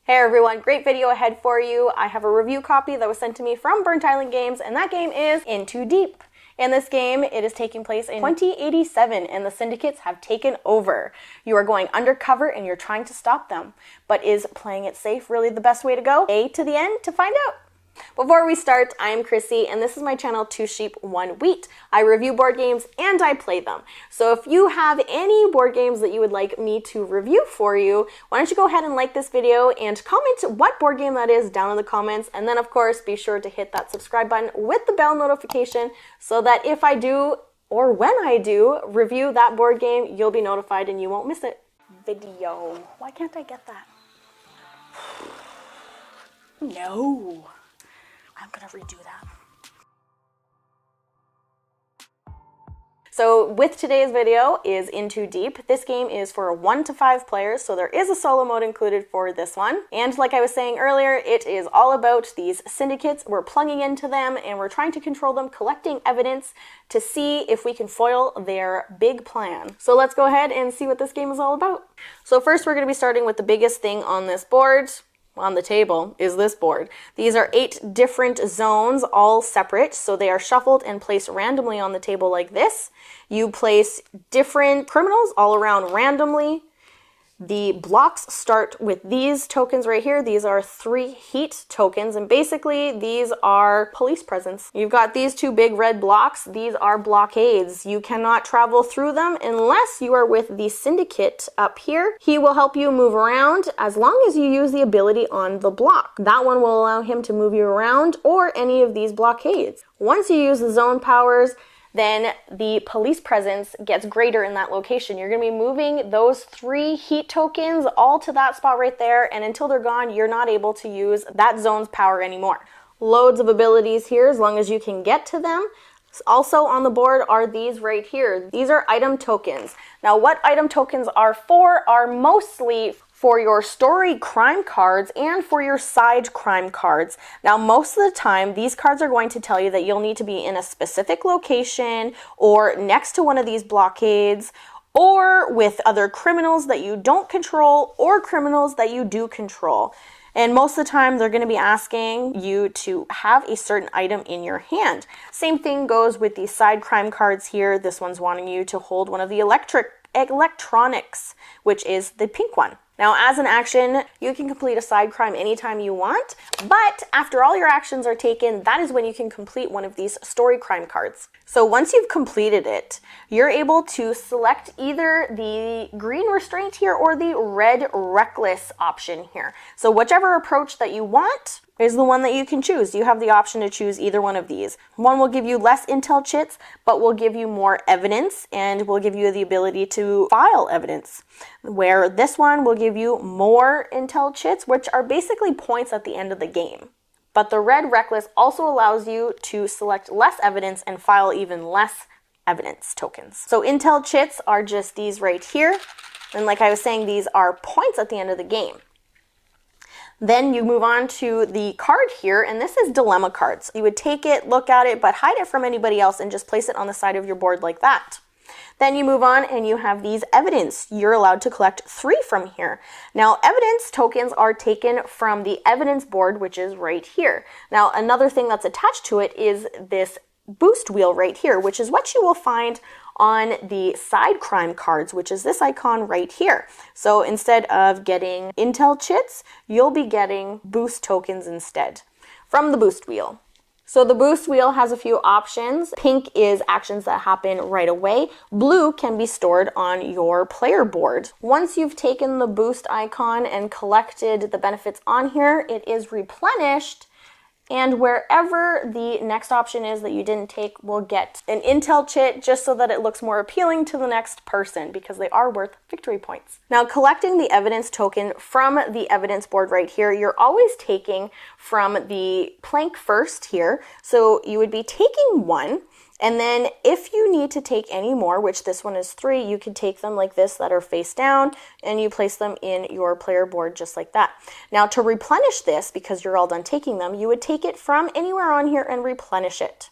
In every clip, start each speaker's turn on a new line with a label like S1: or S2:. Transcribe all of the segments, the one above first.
S1: Hey everyone, great video ahead for you. I have a review copy that was sent to me from Burnt Island Games, and that game is In Too Deep. In this game, it is taking place in 2087, and the syndicates have taken over. You are going undercover and you're trying to stop them. But is playing it safe really the best way to go? Stay to the end to find out. Before we start, I am Krissy, and this is my channel, 2 Sheep, 1 Wheat. I review board games and I play them. So if you have any board games that you would like me to review for you, why don't you go ahead and like this video and comment what board game that is down in the comments. And then of course, be sure to hit that subscribe button with the bell notification so that if I do, or when I do, review that board game, you'll be notified and you won't miss it. Video. Why can't I get that? No. I'm gonna redo that. So with today's video is In Too Deep. This game is for 1 to 5 players, so there is a solo mode included for this one. And like I was saying earlier, it is all about these syndicates. We're plugging into them and we're trying to control them, collecting evidence to see if we can foil their big plan. So let's go ahead and see what this game is all about. So first we're gonna be starting with the biggest thing on this board. On the table is this board. These are 8 different zones, all separate, so they are shuffled and placed randomly on the table like this. You place different criminals all around randomly. The blocks start with these tokens right here. These are 3 heat tokens, and basically these are police presence. You've got these 2 big red blocks. These are blockades. You cannot travel through them unless you are with the syndicate up here. He will help you move around as long as you use the ability on the block. That one will allow him to move you around, or any of these blockades. Once you use the zone powers, then the police presence gets greater in that location. You're going to be moving those 3 heat tokens all to that spot right there, and until they're gone, you're not able to use that zone's power anymore. Loads of abilities here as long as you can get to them. Also on the board are these right here. These are item tokens. Now what item tokens are mostly for your story crime cards and for your side crime cards. Now, most of the time, these cards are going to tell you that you'll need to be in a specific location or next to one of these blockades or with other criminals that you don't control or criminals that you do control. And most of the time, they're going to be asking you to have a certain item in your hand. Same thing goes with these side crime cards here. This one's wanting you to hold one of the electronics, which is the pink one. Now, as an action, you can complete a side crime anytime you want, but after all your actions are taken, that is when you can complete one of these story crime cards. So once you've completed it, you're able to select either the green restraint here or the red reckless option here. So whichever approach that you want is the one that you can choose. You have the option to choose either one of these. One will give you less intel chits, but will give you more evidence and will give you the ability to file evidence. Where this one will give you more intel chits, which are basically points at the end of the game. But the red reckless also allows you to select less evidence and file even less evidence tokens. So intel chits are just these right here. And like I was saying, these are points at the end of the game. Then you move on to the card here, and this is dilemma cards. You would take it, look at it, but hide it from anybody else and just place it on the side of your board like that. Then you move on and you have these evidence. You're allowed to collect 3 from here. Now, evidence tokens are taken from the evidence board, which is right here. Now, another thing that's attached to it is this boost wheel right here, which is what you will find on the side crime cards, which is this icon right here. So instead of getting intel chits, you'll be getting boost tokens instead from the boost wheel. So the boost wheel has a few options. Pink is actions that happen right away. Blue can be stored on your player board. Once you've taken the boost icon and collected the benefits on here, it is replenished, and wherever the next option is that you didn't take will get an intel chit just so that it looks more appealing to the next person because they are worth victory points. Now, collecting the evidence token from the evidence board right here, you're always taking from the plank first here. So you would be taking 1. And then if you need to take any more, which this one is 3, you could take them like this that are face down and you place them in your player board just like that. Now to replenish this, because you're all done taking them, you would take it from anywhere on here and replenish it.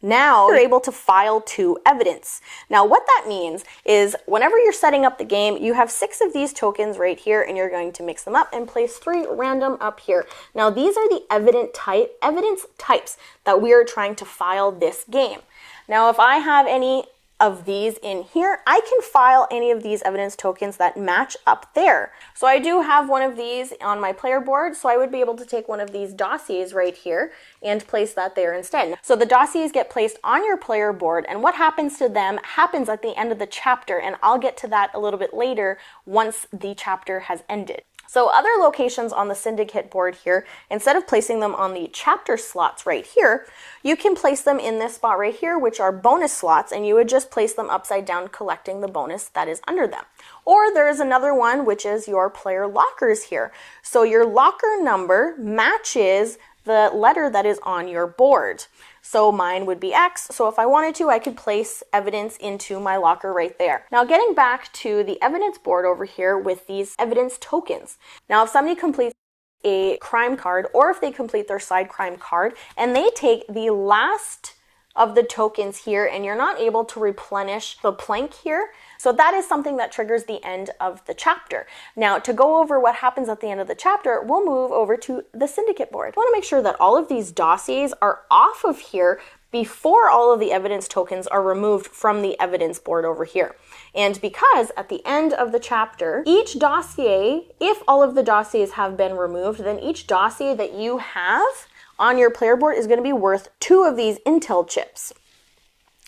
S1: Now you're able to file to evidence. Now what that means is whenever you're setting up the game, you have 6 of these tokens right here, and you're going to mix them up and place 3 random up here. Now these are the evidence types that we are trying to file this game. Now if I have any of these in here, I can file any of these evidence tokens that match up there. So I do have one of these on my player board, so I would be able to take one of these dossiers right here and place that there instead. So the dossiers get placed on your player board, and what happens to them happens at the end of the chapter, and I'll get to that a little bit later once the chapter has ended. So other locations on the syndicate board here, instead of placing them on the chapter slots right here, you can place them in this spot right here, which are bonus slots, and you would just place them upside down, collecting the bonus that is under them. Or there is another one, which is your player lockers here. So your locker number matches the letter that is on your board. So mine would be X, so if I wanted to, I could place evidence into my locker right there. Now getting back to the evidence board over here with these evidence tokens. Now if somebody completes a crime card, or if they complete their side crime card, and they take the last of the tokens here, and you're not able to replenish the plank here, so that is something that triggers the end of the chapter. Now, to go over what happens at the end of the chapter, we'll move over to the syndicate board. I want to make sure that all of these dossiers are off of here before all of the evidence tokens are removed from the evidence board over here. And because at the end of the chapter, each dossier, if all of the dossiers have been removed, then each dossier that you have on your player board is going to be worth 2 of these intel chips.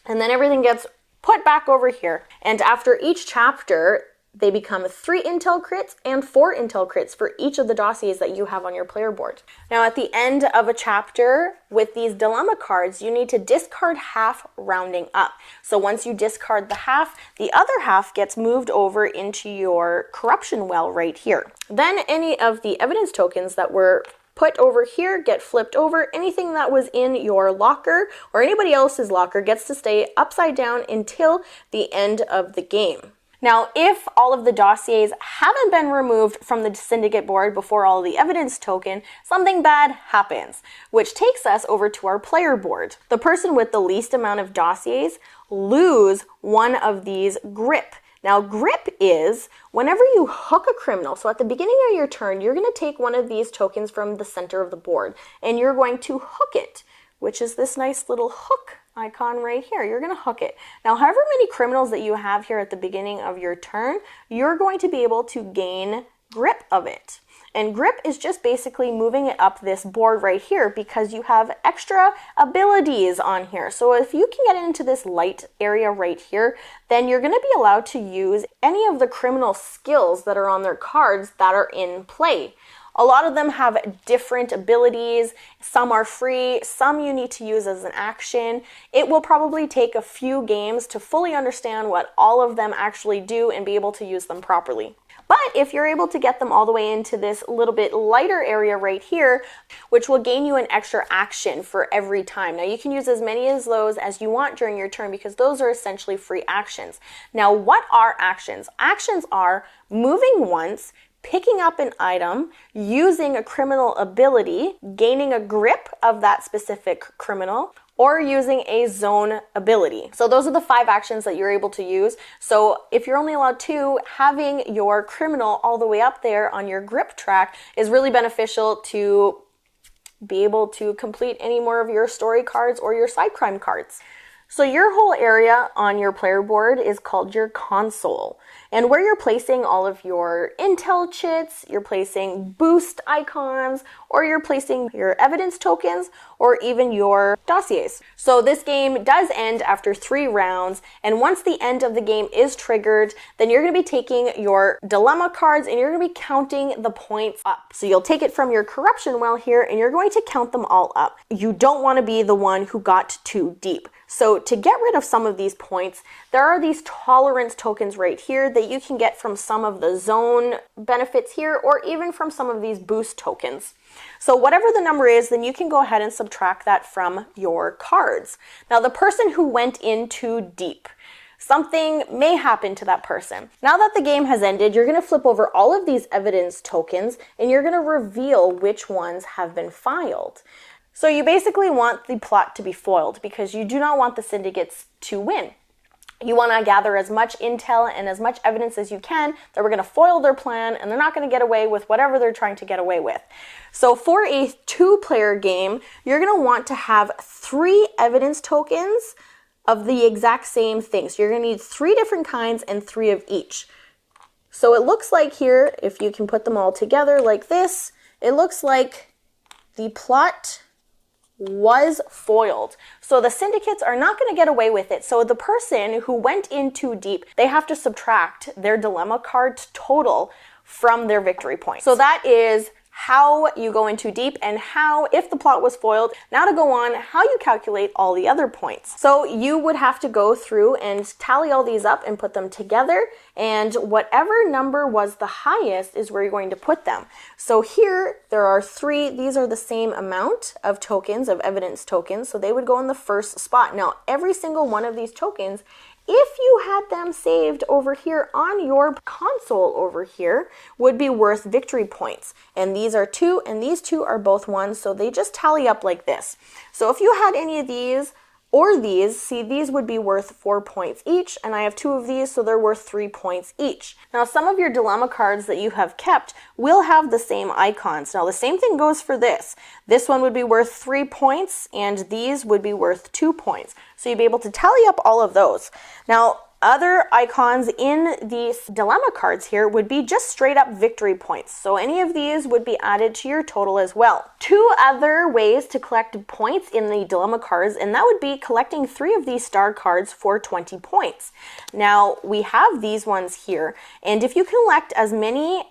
S1: And then everything gets put back over here. And after each chapter, they become 3 intel crits and 4 intel crits for each of the dossiers that you have on your player board. Now at the end of a chapter with these dilemma cards, you need to discard half, rounding up. So once you discard the half, the other half gets moved over into your corruption well right here. Then any of the evidence tokens that were put over here get flipped over. Anything that was in your locker or anybody else's locker gets to stay upside down until the end of the game. Now, if all of the dossiers haven't been removed from the syndicate board before all the evidence token, something bad happens, which takes us over to our player board. The person with the least amount of dossiers lose one of these grip. Now, grip is whenever you hook a criminal, so at the beginning of your turn, you're going to take one of these tokens from the center of the board, and you're going to hook it, which is this nice little hook icon right here. You're going to hook it. Now, however many criminals that you have here at the beginning of your turn, you're going to be able to gain grip of it. And grip is just basically moving it up this board right here because you have extra abilities on here. So if you can get into this light area right here, then you're going to be allowed to use any of the criminal skills that are on their cards that are in play. A lot of them have different abilities. Some are free, some you need to use as an action. It will probably take a few games to fully understand what all of them actually do and be able to use them properly. But if you're able to get them all the way into this little bit lighter area right here, which will gain you an extra action for every time. Now you can use as many of those as you want during your turn because those are essentially free actions. Now what are actions? Actions are moving once, picking up an item, using a criminal ability, gaining a grip of that specific criminal, or using a zone ability. So those are the 5 actions that you're able to use. So if you're only allowed 2, having your criminal all the way up there on your grip track is really beneficial to be able to complete any more of your story cards or your side crime cards. So your whole area on your player board is called your console. And where you're placing all of your intel chits, you're placing boost icons, or you're placing your evidence tokens, or even your dossiers. So this game does end after 3 rounds, and once the end of the game is triggered, then you're going to be taking your dilemma cards and you're going to be counting the points up. So you'll take it from your corruption well here and you're going to count them all up. You don't want to be the one who got too deep. So to get rid of some of these points, there are these tolerance tokens right here that you can get from some of the zone benefits here or even from some of these boost tokens. So whatever the number is, then you can go ahead and subtract that from your cards. Now the person who went in too deep, something may happen to that person. Now that the game has ended, you're going to flip over all of these evidence tokens and you're going to reveal which ones have been filed. So you basically want the plot to be foiled because you do not want the syndicates to win. You want to gather as much intel and as much evidence as you can that we're going to foil their plan and they're not going to get away with whatever they're trying to get away with. So for a 2-player game, you're going to want to have 3 evidence tokens of the exact same thing. So you're going to need 3 different kinds and 3 of each. So it looks like here, if you can put them all together like this, it looks like the plot was foiled. So the syndicates are not going to get away with it. So the person who went in too deep, they have to subtract their dilemma card total from their victory point. So that is how you go in too deep and how, if the plot was foiled, now to go on how you calculate all the other points. So you would have to go through and tally all these up and put them together, and whatever number was the highest is where you're going to put them. So here there are 3, these are the same amount of tokens, of evidence tokens, so they would go in the first spot. Now every single one of these tokens, if you had them saved over here on your console over here, would be worth victory points. And these are 2, and these 2 are both 1, so they just tally up like this. So if you had any of these or these, see, these would be worth 4 points each, and I have 2 of these, so they're worth 3 points each. Now, some of your dilemma cards that you have kept will have the same icons. Now, the same thing goes for this. This one would be worth 3 points, and these would be worth 2 points. So you'd be able to tally up all of those. Now, other icons in these dilemma cards here would be just straight up victory points. So any of these would be added to your total as well. 2 other ways to collect points in the dilemma cards, and that would be collecting 3 of these star cards for 20 points. Now, we have these ones here, and if you collect as many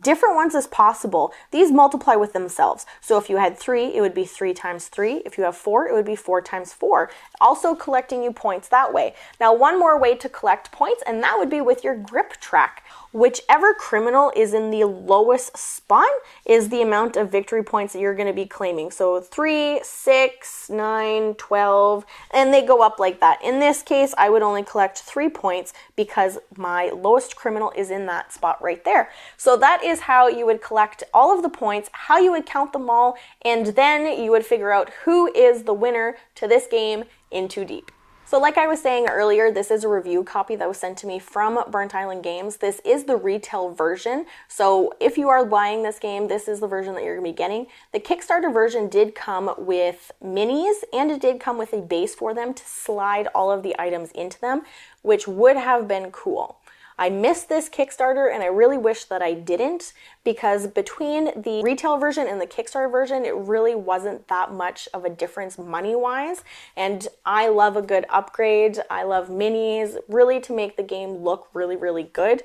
S1: different ones as possible, these multiply with themselves. So if you had 3, it would be 3 times 3. If you have 4, it would be 4 times 4. Also collecting you points that way. Now, one more way to collect points, and that would be with your grip track. Whichever criminal is in the lowest spot is the amount of victory points that you're going to be claiming. So 3, 6, 9, 12, and they go up like that. In this case, I would only collect 3 points because my lowest criminal is in that spot right there. So that is how you would collect all of the points, how you would count them all, and then you would figure out who is the winner to this game in Too Deep. So like I was saying earlier, this is a review copy that was sent to me from Burnt Island Games. This is the retail version. So if you are buying this game, this is the version that you're going to be getting. The Kickstarter version did come with minis, and it did come with a base for them to slide all of the items into them, which would have been cool. I missed this Kickstarter, and I really wish that I didn't, because between the retail version and the Kickstarter version, it really wasn't that much of a difference money-wise, and I love a good upgrade. I love minis, really to make the game look really, really good.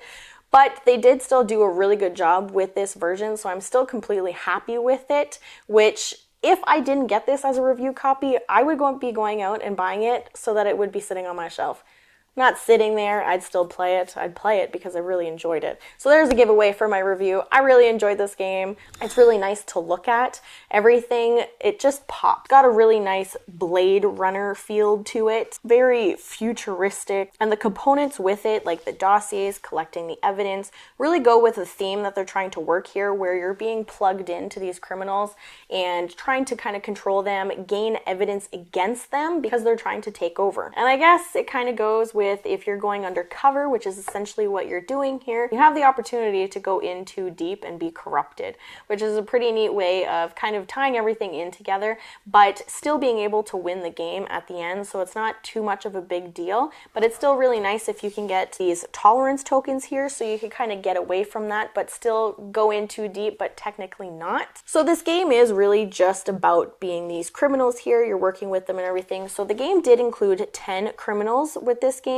S1: But they did still do a really good job with this version, so I'm still completely happy with it, which if I didn't get this as a review copy, I would be going out and buying it so that it would be sitting on my shelf. Not sitting there, I'd still play it. I'd play it because I really enjoyed it. So there's a giveaway for my review. I really enjoyed this game. It's really nice to look at. Everything, it just popped. Got a really nice Blade Runner feel to it. Very futuristic. And the components with it, like the dossiers, collecting the evidence, really go with the theme that they're trying to work here, where you're being plugged into these criminals and trying to kind of control them, gain evidence against them because they're trying to take over. And I guess it kind of goes with if you're going undercover, which is essentially what you're doing here, you have the opportunity to go in too deep and be corrupted, which is a pretty neat way of kind of tying everything in together, but still being able to win the game at the end. So it's not too much of a big deal, but it's still really nice if you can get these tolerance tokens here, so you can kind of get away from that, but still go in too deep, but technically not. So this game is really just about being these criminals here. You're working with them and everything. So the game did include 10 criminals with this game.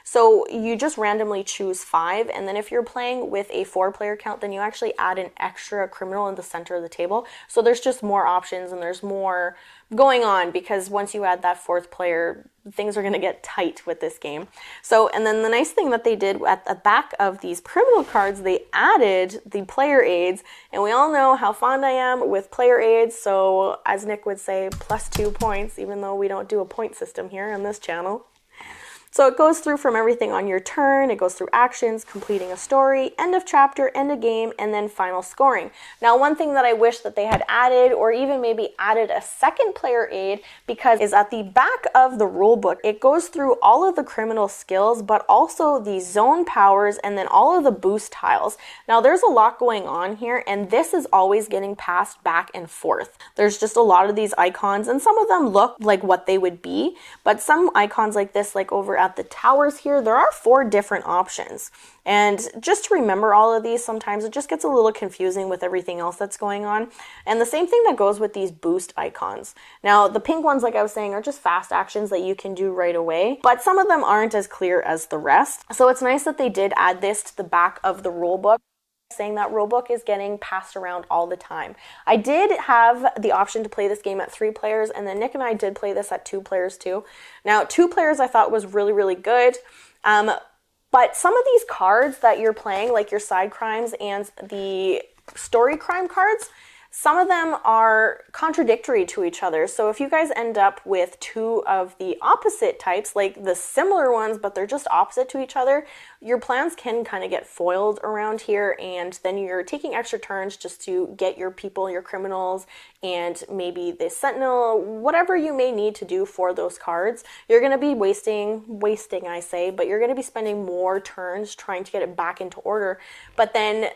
S1: So you just randomly choose 5, and then if you're playing with a 4-player count, then you actually add an extra criminal in the center of the table. So there's just more options and there's more going on, because once you add that 4th player, things are going to get tight with this game. So, and then the nice thing that they did at the back of these criminal cards, they added the player aids, and we all know how fond I am with player aids. So as Nick would say, +2 points, even though we don't do a point system here on this channel. So it goes through from everything on your turn, it goes through actions, completing a story, end of chapter, end of game, and then final scoring. Now, one thing that I wish that they had added, or even maybe added a second player aid, because is at the back of the rule book, it goes through all of the criminal skills, but also the zone powers, and then all of the boost tiles. Now, there's a lot going on here, and this is always getting passed back and forth. There's just a lot of these icons, and some of them look like what they would be, but some icons like this, like over at the towers here, there are 4 different options. And just to remember all of these, sometimes it just gets a little confusing with everything else that's going on. And the same thing that goes with these boost icons. Now, the pink ones, like I was saying, are just fast actions that you can do right away, but some of them aren't as clear as the rest. So it's nice that they did add this to the back of the rule book, saying that rulebook is getting passed around all the time. I did have the option to play this game at 3 players, and then Nick and I did play this at 2 players too. Now, 2 players I thought was really, really good. But some of these cards that you're playing, like your side crimes and the story crime cards, some of them are contradictory to each other. So if you guys end up with 2 of the opposite types, like the similar ones, but they're just opposite to each other, your plans can kind of get foiled around here, and then you're taking extra turns just to get your people, your criminals, and maybe the sentinel, whatever you may need to do for those cards. You're going to be wasting I say, but you're going to be spending more turns trying to get it back into order. But then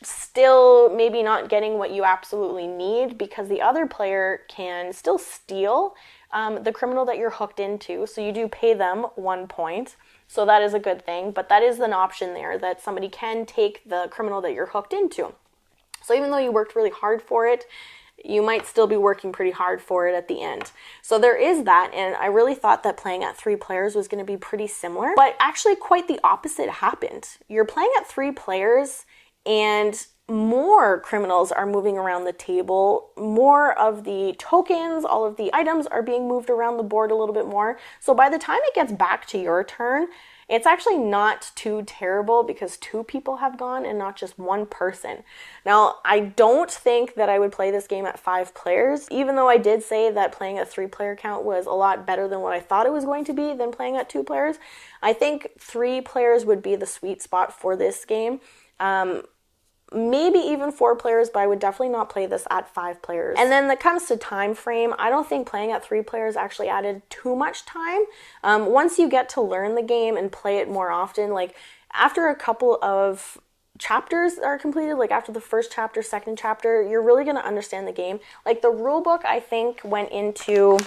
S1: still maybe not getting what you absolutely need, because the other player can still steal the criminal that you're hooked into. So you do pay them 1 point. So that is a good thing, but that is an option there, that somebody can take the criminal that you're hooked into. So even though you worked really hard for it, you might still be working pretty hard for it at the end. So there is that, and I really thought that playing at 3 players was going to be pretty similar, but actually quite the opposite happened. You're playing at 3 players, and more criminals are moving around the table, more of the tokens, all of the items are being moved around the board a little bit more. So by the time it gets back to your turn, it's actually not too terrible, because 2 people have gone and not just 1 person. Now, I don't think that I would play this game at 5 players, even though I did say that playing at 3 player count was a lot better than what I thought it was going to be than playing at 2 players. I think 3 players would be the sweet spot for this game. Maybe even 4 players, but I would definitely not play this at 5 players. And then when it comes to time frame, I don't think playing at 3 players actually added too much time. Once you get to learn the game and play it more often, like after a couple of chapters are completed, like after the first chapter, second chapter, you're really going to understand the game. Like the rule book, I think, went into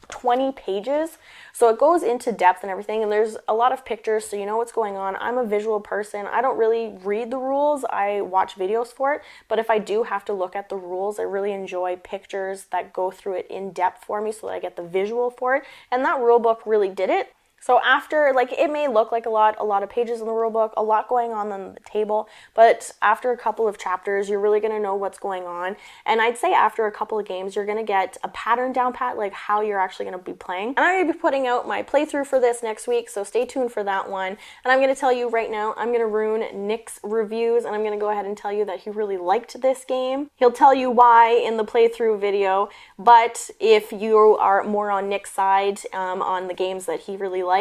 S1: 20 pages. So it goes into depth and everything, and there's a lot of pictures, so you know what's going on. I'm a visual person. I don't really read the rules. I watch videos for it, but if I do have to look at the rules, I really enjoy pictures that go through it in depth for me so that I get the visual for it, and that rule book really did it. So after, like, it may look like a lot of pages in the rule book, a lot going on the table, but after a couple of chapters, you're really going to know what's going on. And I'd say after a couple of games, you're going to get a pattern down pat, like how you're actually going to be playing. And I'm going to be putting out my playthrough for this next week, so stay tuned for that one. And I'm going to tell you right now, I'm going to ruin Nick's reviews, and I'm going to go ahead and tell you that he really liked this game. He'll tell you why in the playthrough video, but if you are more on Nick's side on the games that he really likes,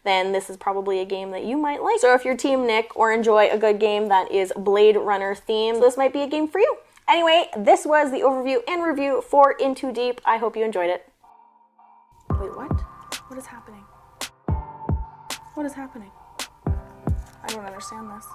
S1: then this is probably a game that you might like. So if you're Team Nick or enjoy a good game that is Blade Runner themed, this might be a game for you. Anyway, this was the overview and review for In Too Deep. I hope you enjoyed it. Wait, what? What is happening? What is happening? I don't understand this.